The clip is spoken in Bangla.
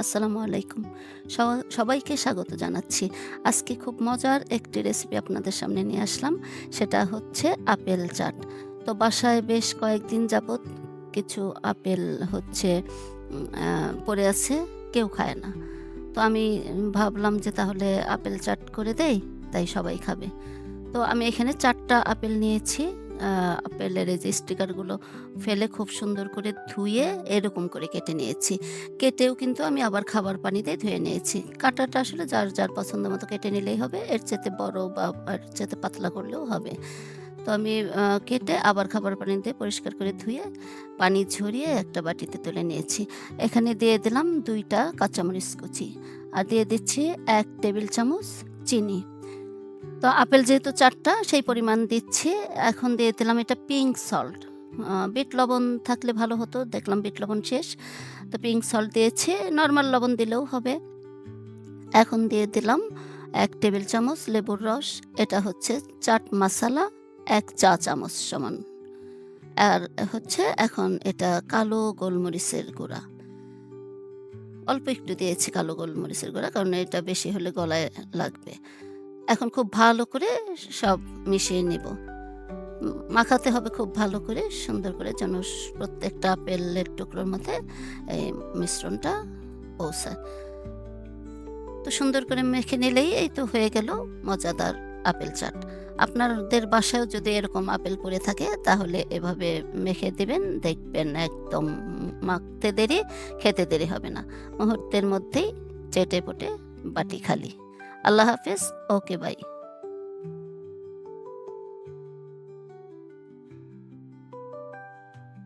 আসসালামু আলাইকুম। সবাইকে স্বাগত জানাচ্ছি। আজকে খুব মজার একটি রেসিপি আপনাদের সামনে নিয়ে আসলাম। সেটা হচ্ছে আপেল চাট। তো বাসায় বেশ কয়েকদিন যাবৎ কিছু আপেল হচ্ছে পড়ে আছে, কেউ খায় না। তো আমি ভাবলাম যে তাহলে আপেল চাট করে দেই, তাই সবাই খাবে। তো আমি এখানে ৪ টা আপেল নিয়েছি। আ আপেলের এই যে স্টিকারগুলো ফেলে খুব সুন্দর করে ধুয়ে এরকম করে কেটে নিয়েছি। কেটেও কিন্তু আমি আবার খাবার পানিতে ধুয়ে নিয়েছি। কাটাটা আসলে যার পছন্দ মতো কেটে নিলেই হবে। এর চাইতে বড় বা এর চাইতে পাতলা করলেও হবে। তো আমি কেটে আবার খাবার পানি দিয়ে পরিষ্কার করে ধুয়ে পানি ঝরিয়ে একটা বাটিতে তুলে নিয়েছি। এখানে দিয়ে দিলাম ২ টা কাঁচামরিচ কুচি। আর দিয়ে দিচ্ছি ১ টেবিল চামচ চিনি। তো আপেল যেহেতু ৪ টা সেই পরিমাণ দিচ্ছি। এখন দিয়ে দিলাম এটা পিঙ্ক সল্ট। বিট লবণ থাকলে ভালো হতো। দেখলাম বিট লবণ শেষ। তো পিঙ্ক সল্ট দিয়েছি। নরমাল লবণ দিলেও হবে। এখন দিয়ে দিলাম ১ টেবিল চামচ লেবুর রস। এটা হচ্ছে চাট মাসালা ১ চা চামচ সমান। আর হচ্ছে এখন এটা কালো গোলমরিচের গুঁড়া। অল্প একটু দিয়েছি কালো গোলমরিচের গুঁড়া, কারণ এটা বেশি হলে গলায় লাগবে। এখন খুব ভালো করে সব মিশিয়ে নিব। মাখাতে হবে খুব ভালো করে, সুন্দর করে, যেন প্রত্যেকটা আপেলের টুকরোর মধ্যে এই মিশ্রণটা পৌঁছায়। তো সুন্দর করে মেখে নিলেই এই তো হয়ে গেল মজাদার আপেল চাট। আপনাদের বাসায়ও যদি এরকম আপেল পড়ে থাকে তাহলে এভাবে মেখে দিবেন, দেখবেন একদম মাখতে দেরি, খেতে দেরি হবে না। মুহূর্তের মধ্যেই চেটেপুটে বাটি খালি। আল্লাহ হাফেজ। ওকে, বাই।